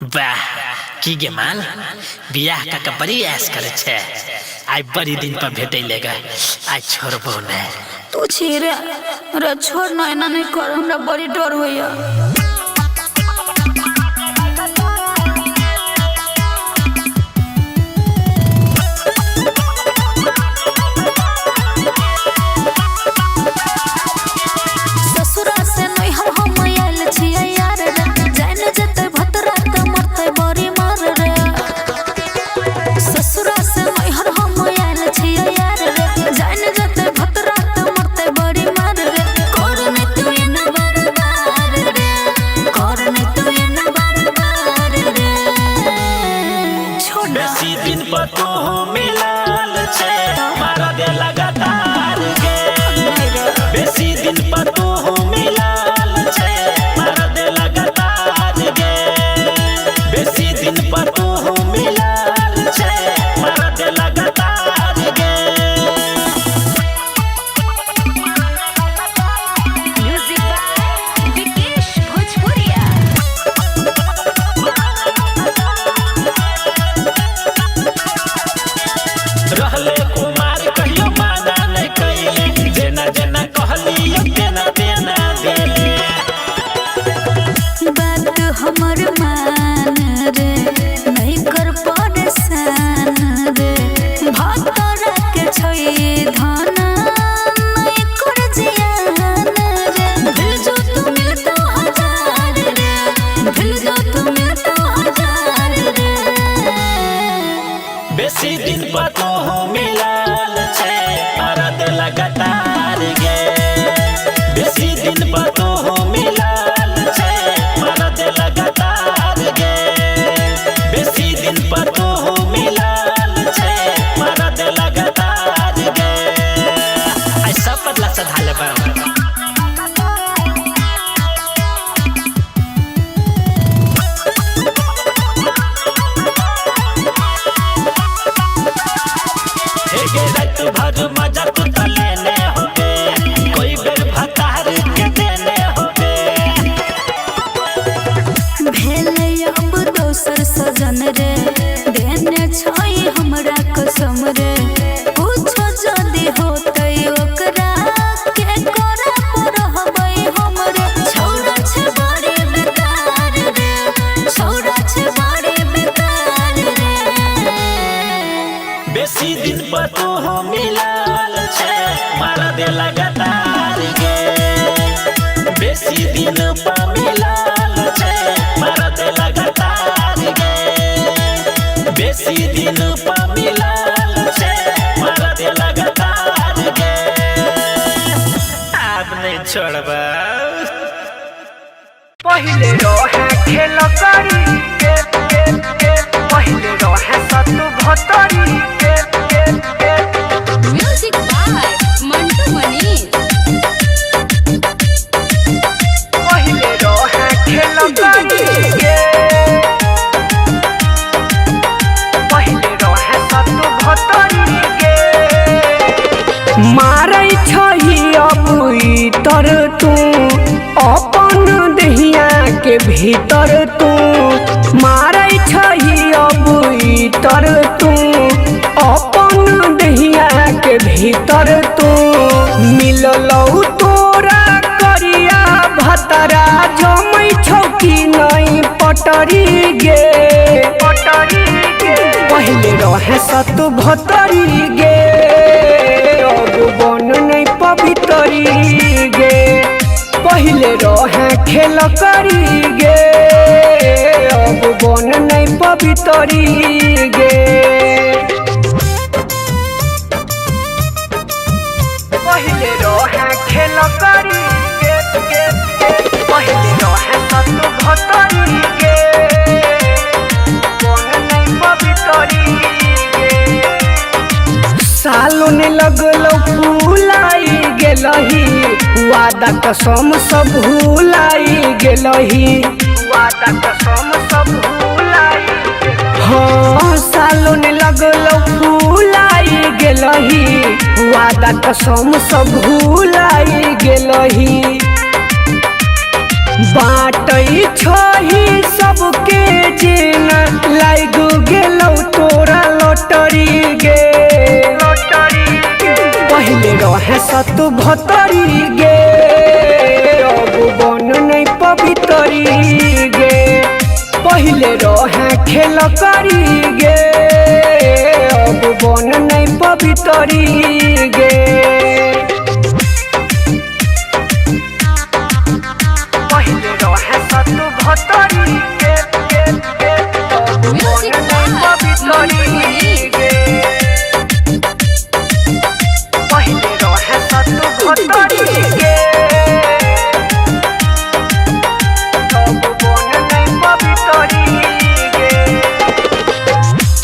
वाह की गे माल बियाह का बड़ी ऐश करे छे। आई बड़ी दिन पर भेटे लेगा आज छोड़बो नहीं। तू छीरे रे छोड़ ना एना नहीं कर, हमरा बड़ी डर होया। ससुरा से नहीं हम आयल छियै यार रे, जान जते भतरा त मरते बड़ी मार रे। ससुरा से नहीं हम आयल छियै यार रे, जान जते भतरा त मरते बड़ी मार रे। करने तू इन बार रे, करने तू इन बार रे। छोड़ बेसी दिन पर तो मिलाल छे मारा दे लगातार गे। बेसी दिन पर तो मिलाल छे मारा दे लगातार गे। बेसी दिन पर तो मिलाल छे मारा दे लगातार गे। म्यूजिक बाय विकेश भोजपुरिया। रहले कुमार कहियो माना नहीं कैले, जेना जेना कहली तेना तेना देले। बात हमर मान रे, नहीं कर परेशान रे। भतरा के छै धना नहीं कर जियान रे। भूल जो तू मिलता हजार रे, भूल जो तू मिलता हजार रे। बेसी दिन पर तो मिलाल छे मारा दे लगातार गे। बेसी दिन पर तो मिलाल छे मारा दे लगातार गे। बेसी दिन पर तो मिलाल छे मारा दे लगातार गे। आई सब बदला सधाले बा। रात भर मजा तू त लेने होगे, कोई बेर भतार के देने होगे। भेले अब दोसर सजन रे, देने छै हमरा कसम रे। पूछो जदी होतै ओकरा के करे रहबै हमरे। छौरा छै बड़ी बेकार रे, छौरा छै बड़ी बेकार रे। बेसी दिन पर तो मिलाल छे मारा दे लगातार गे। बेसी दिन पर मिलाल छे मारा दे लगातार गे। बेसी दिन पर मिलाल छे मारा दे लगातार गे। अब नहीं छोड़बा। पहिले रहे खेल करी पहिले रहे सतु भतरी। म्यूजिक बाय मंटू मनी। पहिले रहे खेल करी पहिले रहे सतु भतरी मारै छही अब इतर तू अपन दहिया के भीतर तू। मारै छही अब इतर तू अपन दहिया के भीतर तू। मिललौ तोरा करिया भतरा जमै छौकी नहीं पटरी गे। पहिले रहे सतु भतरी गे, अब बन नहीं पवितरी गे। पहिले रहे खेल करी गे, अब बन नहीं पवितरी गे। पहिले रहे खेल करी पहिले रहे सतु भतरी गे, बन नहीं पवितरी गे। सालों ने लगलो फूलाई गेलही, वादा कसम सब भूलाई गेलही। वादा कसम सब भूलाई। हाँ सालों ने लगलो फूलाई गेलही, वादा कसम सब भूलाई गेलही। बाटई छही सबके जेना लाग गेलौ तोरा लॉटरी गे पहले रहे 72 गे अब बन नहीं पवितरी गे पहले रहे खेल करी गे अब बन नहीं पवितरी गे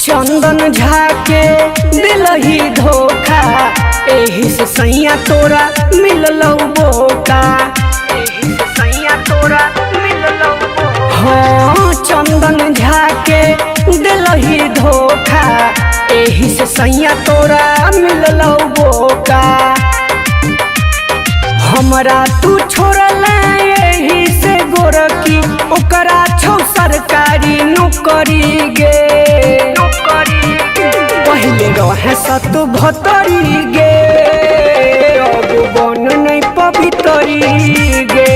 चंदन झाके दिलही धोखा एही से सैया तोरा मिललौ बोका एही से सैया तोरा मिललौ हाँ चंदन झाके दिलही धोखा एही से सैया तोरा मिललौ बोका हमरा तू छोड़ला एही से गोरकी ओकरा छौ सरकारी नौकरी गे पहले रहे 72 गे अब बन नहीं पवितरी गे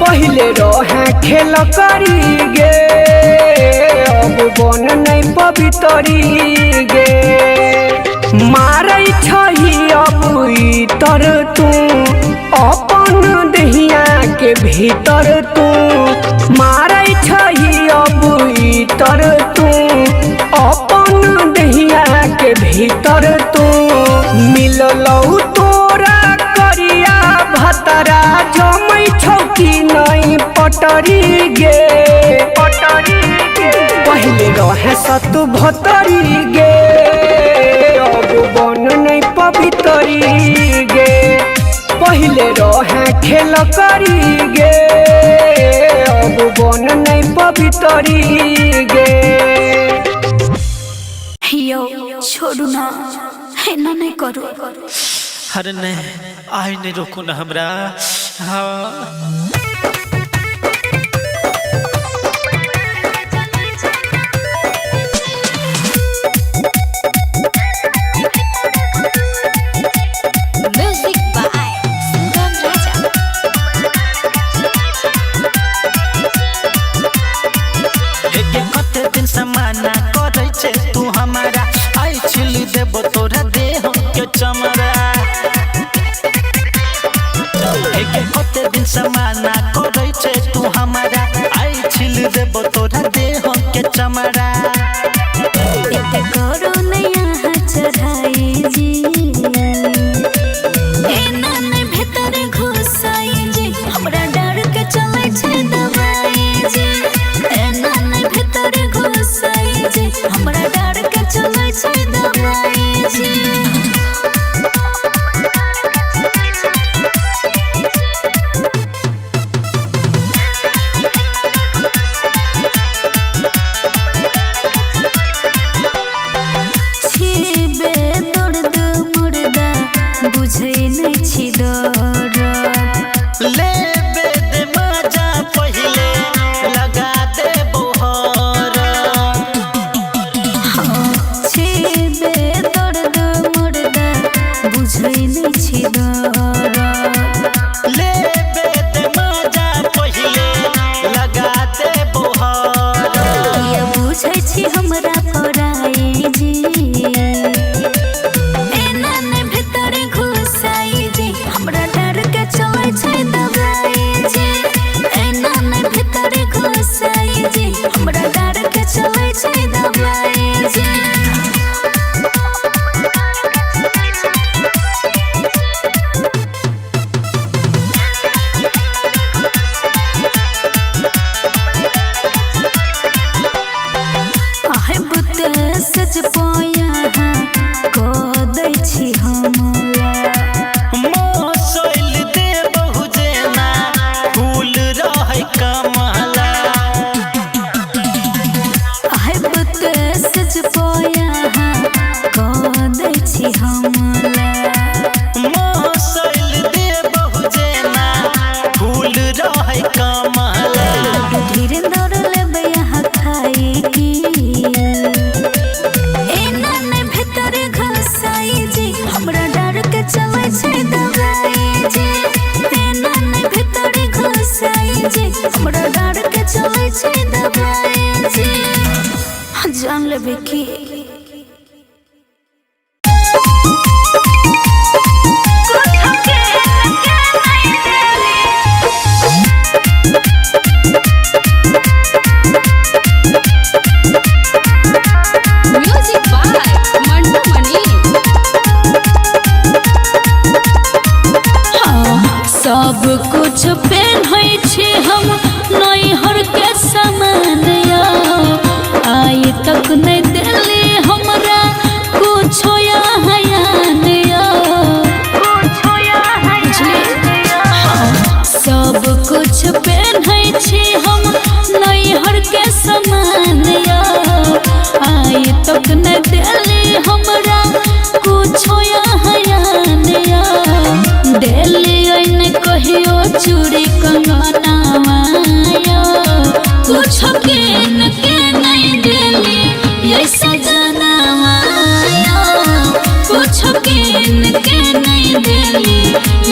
पहले रहे खेल करी गे अब बन नहीं पवितरी गे मारै छही अब इतर तू अपन दहिया के भीतर तू मारै छही अब इतर तू अपन दहिया के भीतर तू मिललौ तोरा करिया भतरा जमै छौकी नहीं पटरी गे पहले रहे 72 गे अब बन नहीं पवितरी गे पहले रहे खेल करी गे अब बन नहीं पवितरी गे यो छोड़ू ना एना नहीं करू अरे नहीं आई नहीं रोकू ना हमरा हाँ म्यूजिक बाय सुगम राजा कते दिन समाना करे छे तू हमारा आई छिली देबो तोरा देह के चमरा कते दिन समाना करे छे तू हमारा आई छिली देबो तोरा देह के चमरा एते करो नया चढ़ाई जी एना ने भीतर घुसाई जी हमरा डर के चले छे दवाई जी एना ने भीतर घुसाई जी हमरा डर के चले छे दवाई जी बुझे नहीं छी डर लेबे दे मजा पहिले लगा दे बोहर छेबे दर्द मुर्दा बुझे नहीं छी डर लेबे दे मजा पहिले लगा दे बोहर ये बुझे छी हमरा पराई जी हमरा डर के चले छे दवाई जी एना ने भीतर घुसाई जी हमरा डर के चले छे दवाई जी आहे बुते सज पाया को दै छी हमरा मोसैल दे बहु जेना फूल रहै कमला आहे बुते सज पाया को दै छी हमरा मोसैल दे बहु जेना फूल रहै कमला लेबे की। म्यूजिक बाय मंटू मणि। सब कुछ पहनै छी हम नैहर के सामान या आई तक नहीं दिली हमरा कुछो यहाँ या सब कुछ पहनै छी हम नैहर के सामान या आई तक नहीं दिली हमरा कुछो यहाँ दिल्ली ने कहियो चूड़ी कंगना माया कुछ केन के नहीं दिली ये सजना माया कुछ केन के नहीं दिली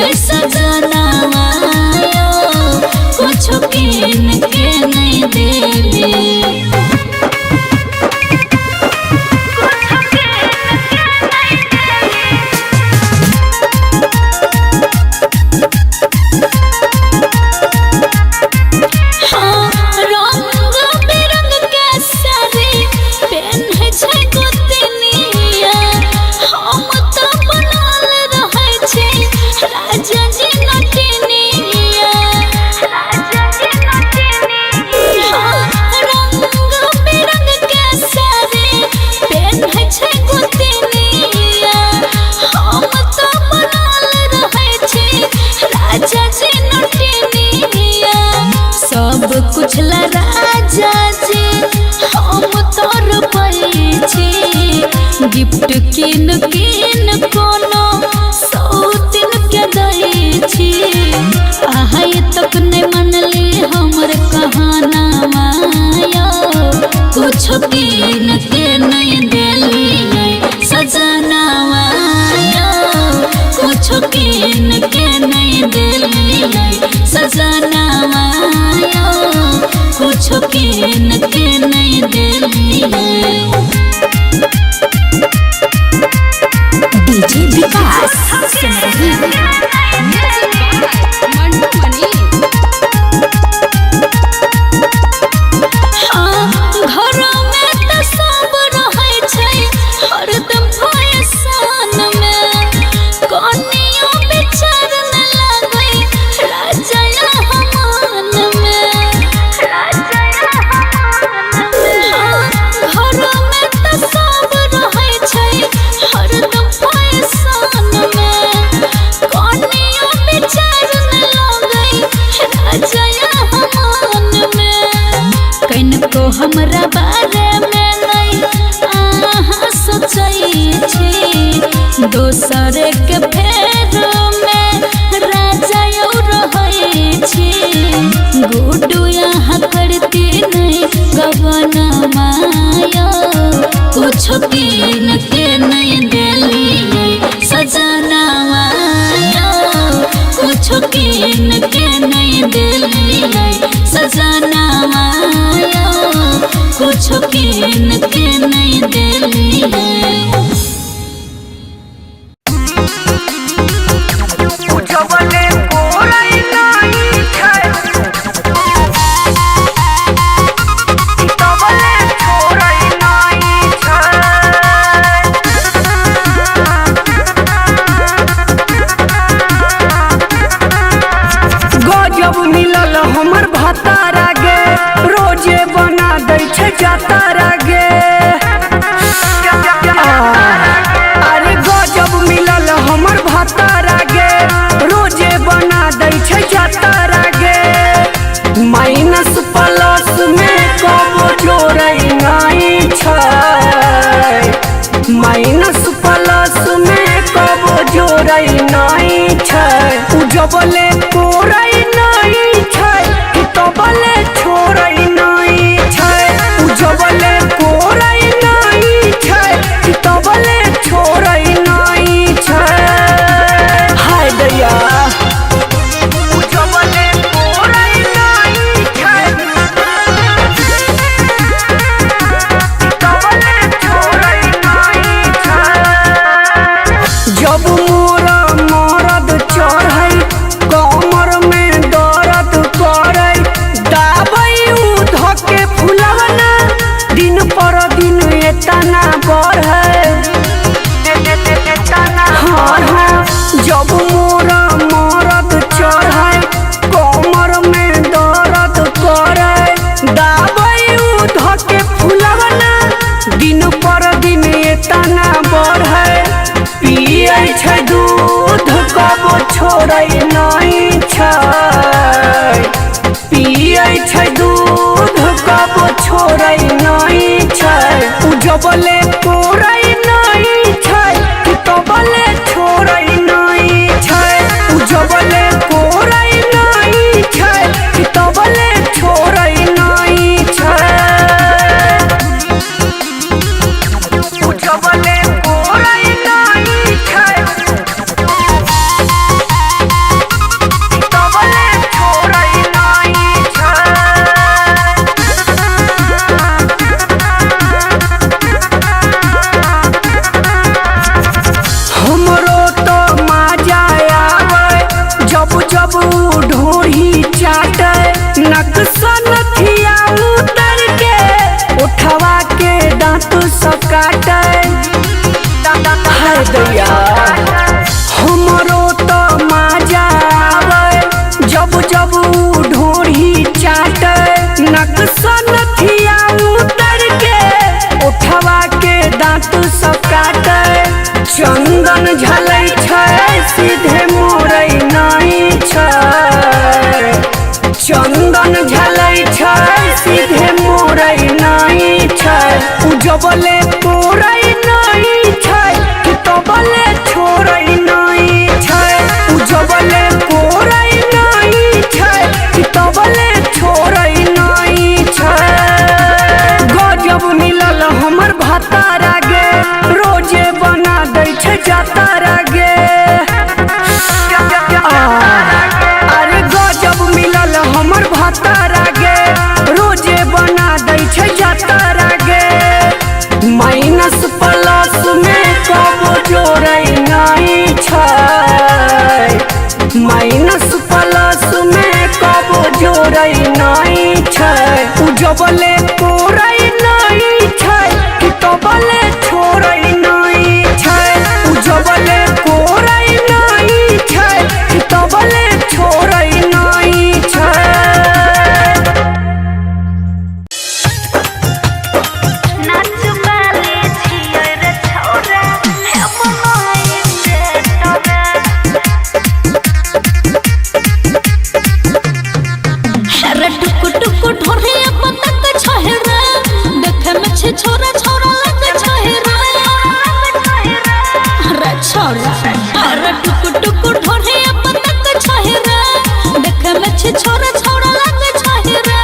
ये सजना माया कुछ केन के नहीं दिली। कुछ ला राजा जी हम तोर पैछी गिफ्ट किन किन कोनो सौतिन के दै छी आहाय तक नहीं मनली हमर कहाना माया कुछ किन के नहीं दिली सजना माया कुछ किन के नहीं दिली सजना माया कुछ किन के नहीं दिली। DJ Vikas Simrahi. Music by Mantu Mani. घर में तो सब रहै छै हरदम फैशन में कनियो विचार न लागै राजा हमान में घर में तो सब रहै छै हरदम फैशन में कनियो विचार न लागै राजा हमान में कनिको हमरा बारे में नहीं आहा सोचै छी दोसर के फेर में राजा यौ रहै छी गुडू यहाँ करती नहीं गबन माया कुछ किन के नहीं दिली सजना माया कुछ किन के नहीं दिली सजना माया कुछ किन के नहीं दिली। गजब मिलल हमर भतारा गे रोजे बना दै छै जातारा गे अरे गजब मिलल हमर भतारा गे रोजे बना दै छै जातारा गे माइनस प्लस में कबो जोड़ै नहीं छै माइनस प्लस में कबो जोड़ै नहीं छै उजबले कोरै नहीं छै तबले छोड़ै नहीं छै उजबले कोरै नहीं छै तबले छोड़ै नहीं छै हाय दैया उजबले कोरै नहीं छै तबले छोड़ै नहीं छै पियै छै दूध कबो छोड़ै नहीं छै उजबले कोरै नहीं छै तबले छोड़ै नहीं छै उजबले कोरै नहीं छै तबले छोड़ै नहीं छै उजबले कोरै नहीं छै तबले छोड़ै नहीं छै हमरो तो मजा आवे जब जब ढोही चाटे नक्सन थिया उतर के उठवा के दांत सकाटे हाय दैया हमरो तो मजा आवे जब जब ढोही चाटे नक्सन थिया उतर के उठवा के दांत सकाटे चंदन झलै छै सीधे मोरै नहीं छै चंदन झलै छै सीधे मोरै नहीं छै उजबले कोरै नहीं छै तबले छोड़ै नहीं छै उजबले कोरै नहीं छै तबले छोड़ै नहीं छै गजब मिलल हमर भातारा गे रोजे बना दै छै जातारा गे अरे गजब मिलल हमर भातारा गे रोजे बना दै छै जातारा गे माइनस प्लस में कबो जोड़ै नहीं छै माइनस प्लस में कबो जोड़ै नहीं छै उजबले कोरै नहीं छै तबले छोड़ै नहीं छै उजबले कोरै नहीं छै तबले छोड़ै नहीं छै छोरा छोरा लग छोरा अरे छोरा अरे टुकु टुकु ढोरे अपन तक छोरा देखे में छोरा छोरा लग छोरा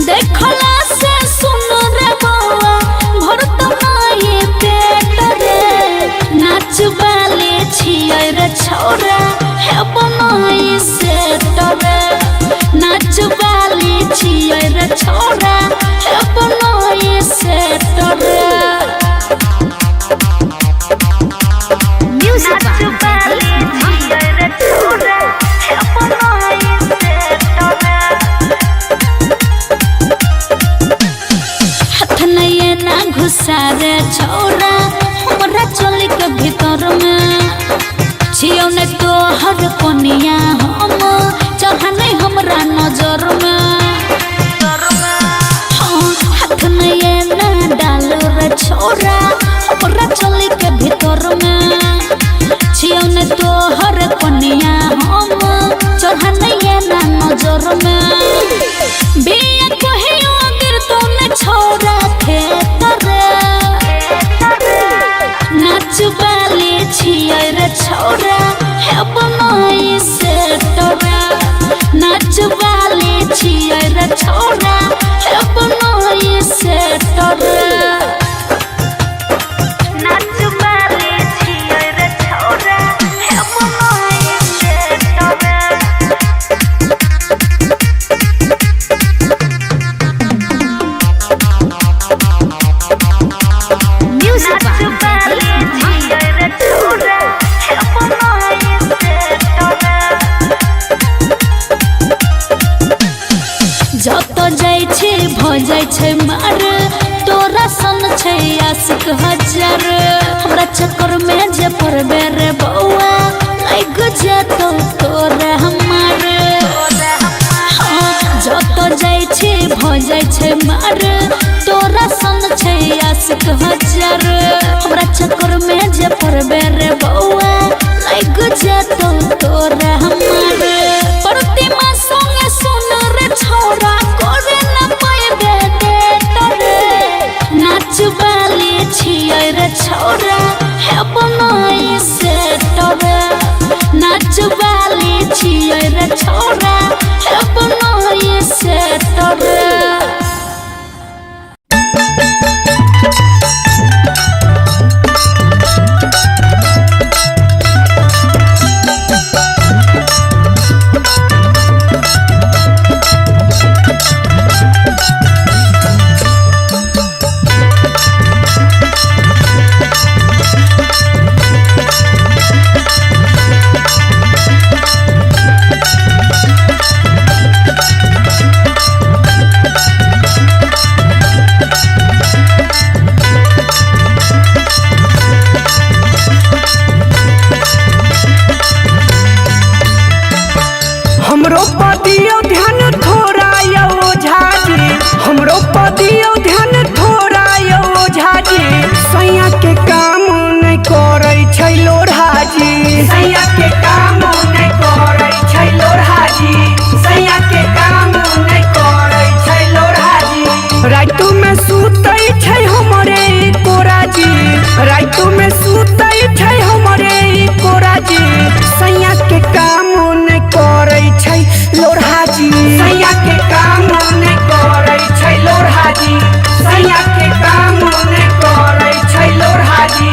देखला से सुन रे बाबा भर तमाए पेट रे नाच वाले छियै रे छोरा हे बनाई से रे नाच वाले छियै रे छोरा हे बनाई से रे म्यूजिक हाथ नहीं ना घुसा रे छोरा हमरा चली के भीतर में छियो ने तो हर कोनिया हम चढ़ा नहीं हमरा नजर में हाथ नहीं ना डाल रे छोरा हमरा चली के भीतर में छियो ने तो हर कोनिया हम चढ़ा नहीं ना नजर में बिया कहियो गिर तो न छोरा खेत रे नाच वाले छियै रे छोरा हे बनाई से रे नाच वाले छियै रे छोरा हे बनाई से रे नाच वाले छियै रे छोरा हे बनाई से रे म्यूजिक जत जाइ छै भ जाइ छै मार तोरा सन छै आशिक हजार हमरा चक्कर में जे पड़बे रे बौआ लाग जेतो तोरा हमार जत जाइ छै भ जाइ छै मार तोरा सन छै आशिक हजार हमरा चक्कर में जे पड़बे रे बौआ लाग जेतो तोरा सैया के काम नहीं करे छै लोढ़ा जी, सैया के काम नहीं करे छै लोढ़ा जी। रातू में सुतै छै हमरे कोरा जी, रातू में सुतै छै हमरे कोरा जी, सैया के काम नहीं करे छै लोढ़ा जी, सैया के काम नहीं करे छै लोढ़ा जी, सैया के काम नहीं करे छै लोढ़ा जी।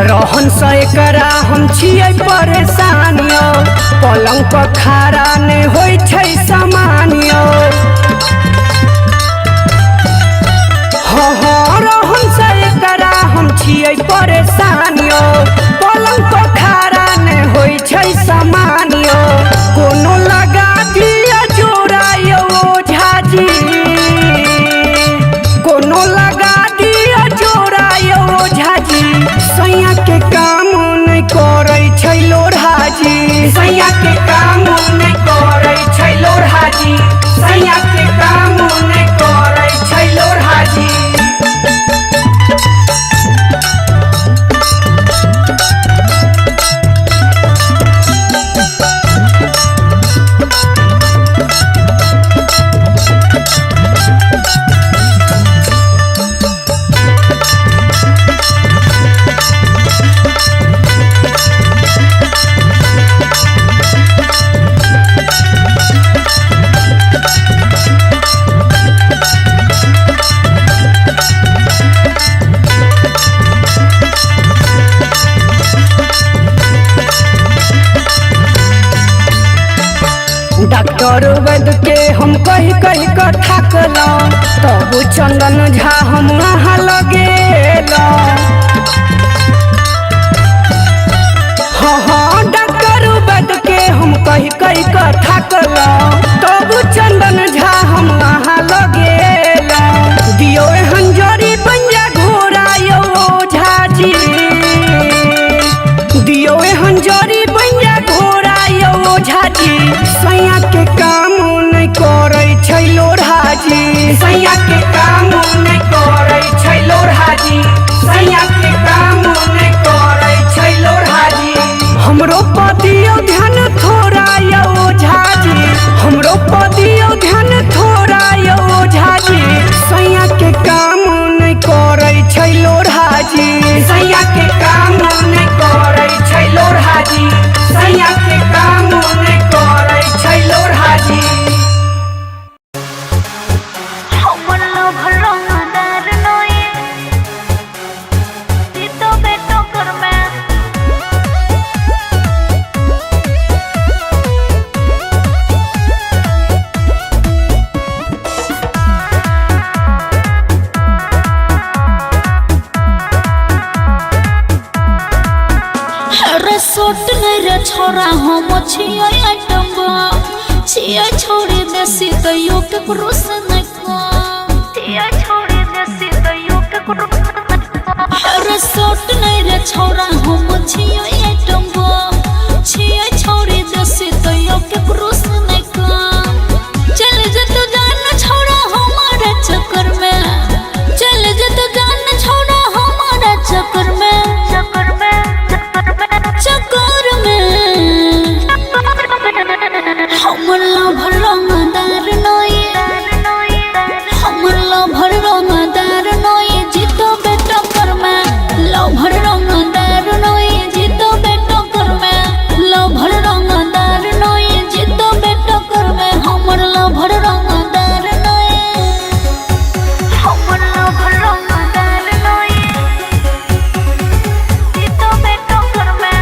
रहन से एकरा हम छियै परेशान यो, पलंग पर खड़ा नहीं होइ छै सामान यो। हाँ रहन से एकरा हम छियै परेशान यो, पलंग पर खड़ा नहीं होइ छै सामान यो। कोनो लगा दिया जोड़ा यो झाजी, कोनो लगा दिया जोड़ा यो झाजी, सैया के काम नहीं करे छै लोढ़ा जी, सैया के काम नहीं करे छै लोढ़ा जी, सैया के काम नहीं करे छै लोढ़ा जी। डॉक्टर वैद्य के हम कही कही कर थकलौं, तब चंदन झा हम वहाँ लगेलौं। हाँ डॉक्टर वैद्य के हम कही कही कर थकलौं, तब चंदन झा हम वहाँ लगेलौं। दियो हंजरी बंजा घोड़ा यो झाजी, दियो हंजरी बंजा घोड़ा यो झाजी, सैया के काम नहीं करे छै लोढ़ा जी, सैया के काम नहीं करे छै लोढ़ा जी, सैया के काम नहीं करे छै लोढ़ा जी। हमरो पतियो ध्यान थोड़ा यो झाजी, हमरो पतियो ध्यान थोड़ा यो झाजी, सैया के काम नहीं करे छै लोढ़ा जी, सैया के काम नहीं करे छै लोढ़ा जी, सैया के काम नहीं करे छै लोढ़ा जी। सोट नहीं रे छोरा हम छियै आइटम्बा, छियै छोड़ी देसी तैयो के क्रूस नहीं को, छियै छोड़ी देसी तैयो के क्रूस नहीं को। रे सोट नहीं रे छोरा हम छियै आइटम्बा, छियै छोड़ी देसी तैयो के क्रूस नहीं को। चल जत जान छोरा हमारे चक्कर में, चल जत जान छोरा हमारे चक्कर में, चक्कर में चक्कर में हमर लभर रंगदार नोए, हमर लभर रंगदार नोए, जीतो बेटा कर में लभर रंगदार नोए, जीतो बेटा कर में लभर रंगदार नोए, जीतो बेटा कर में हमर लभर रंगदार नोए, हमर लभर रंगदार नोए, जीतो बेटा कर में।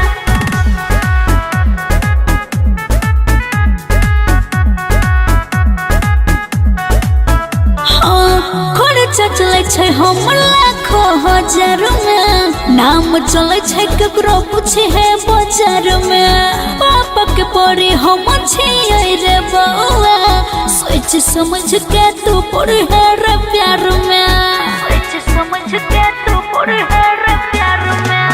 चले छै हमर लाख लाखों हजार में नाम चले छै केकरो पूछे है बाजार में पापा के पड़ी हम छियै रे बउआ सोच समझ के तू पड़ी है रे प्यार में सोच समझ के तू पड़ी है रे प्यार में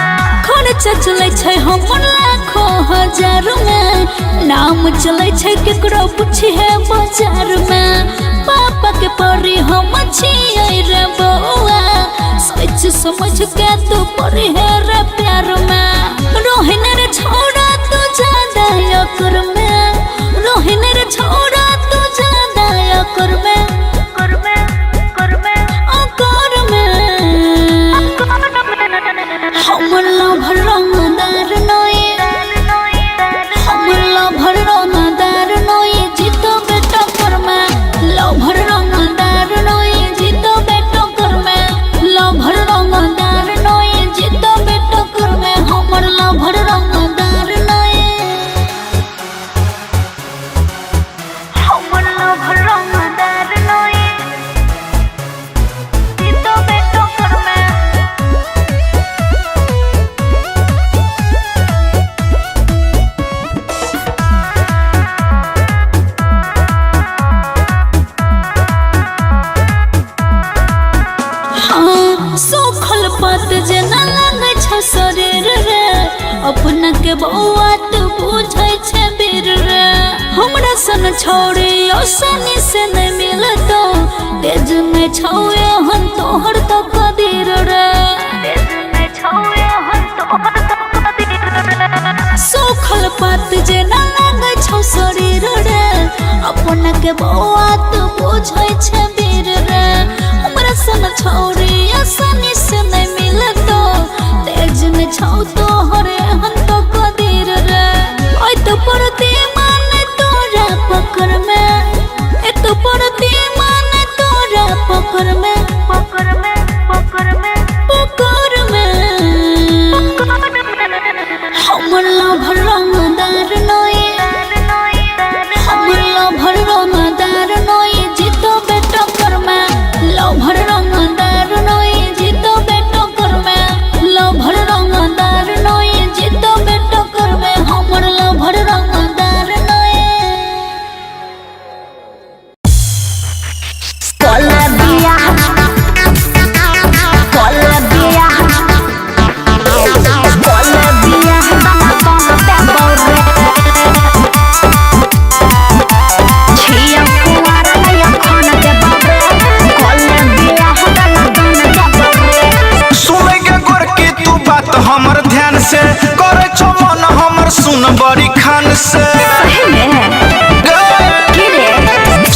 खर्चा चले छै हमर लाखों हजार में नाम चले छै केकरो पूछे है बाजार में पापा के पड़ी हम छियै रे बउआ सोच समझ के तू पड़ी है रे प्यार में रोहिन रे छोड़ा तू ज्यादा अकर में रोहिन रे छोड़ा तू ज्यादा अकर में अकर में हमर लव रंगदार नोए हमर लव रंगदार नोए जीतो बेटा कर में लव रंगदार नोए जीतो बेटा कर में लव रंगदार नोए जीतो बेटा कर में हमर लव रंगदार नोए हमर लव रंगदार नोए जीतो बेटा कर में सोखल पात जेना लागे छ शरीर रे अपना के बउआ तू बुझै छै बीर रे हमरा सन छोड़े ओसनी से नहीं मिलतो तेज में छौए हन तोहर तो कदीर रे तेज में छौए हन तोहर तो कदीर रे सोखल पात जेना लागे छ शरीर रे अपना के बउआ तू बुझै छै बीर रे हमरा सन छोड़े आसानी से नहीं मिलतो तेज में छौ तो हरे हन तो कदीर रे ओय तो परती माने तोरा पकड़ में ए तो परती माने तोरा पकड़ में हमर लव रंगदार नोए हमर लव रंगदार नोए जीतो बेटा कर में लव रंगदार नोए जीतो बेटा कर में लव रंगदार नोए जीतो बेटा कर में हमर लव रंगदार नोए हमर ध्यान से करे छो मन हमर सुन बड़ी खान से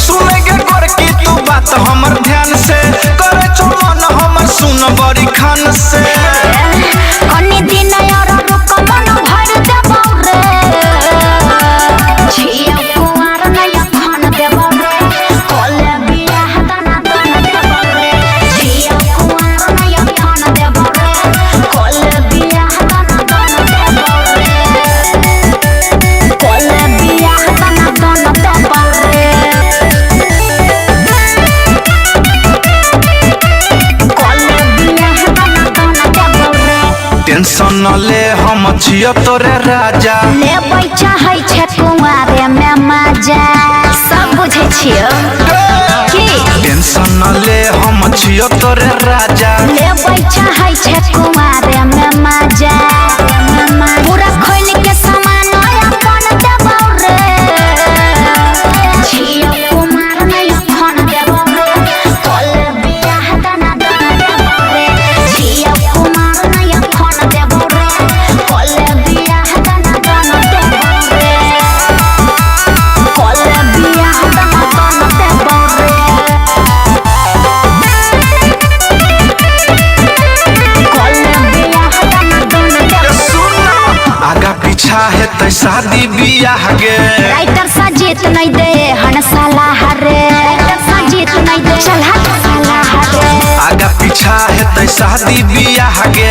सुने के कर की तू बात हमर ध्यान से करे छो मन हमर सुन बड़ी खान से कनी दिन यार रुक मन भर देबौ रे छिया कुआर नया खान देबौ रे कोले बियाह दाना दाना देबौ रे छिया कुआर नया खान देबौ रे कोले बियाह दाना दाना देबौ रे कोले बियाह दाना दाना देबौ रे कोले बियाह दाना दाना देबौ रे टेंशन न ले हम छियो तोरे राजा ले बैठा है छे कुआरे में मजा सब बुझे छियो की टेंशन न ले हम छियो तोरे राजा ले बैठा है छे कुआरे में मजा पूरा खोल के सामान अपन देबौ रे छियो कुमार नहीं फोन देबौ रे कोले बियाह दाना दाना देबौ रे छियो कुमार नहीं फोन देबौ रे कोले बियाह दाना दाना देबौ रे कोले बियाह दाना दाना देबौ रे कोले बियाह दाना दाना देबौ आगा पीछा है तै शादी बियाह गे राइटर सजीत नहीं दे हन साला हरे राइटर सजीत नहीं दे चल हट साला हरे आगा पीछा है तै शादी बियाह गे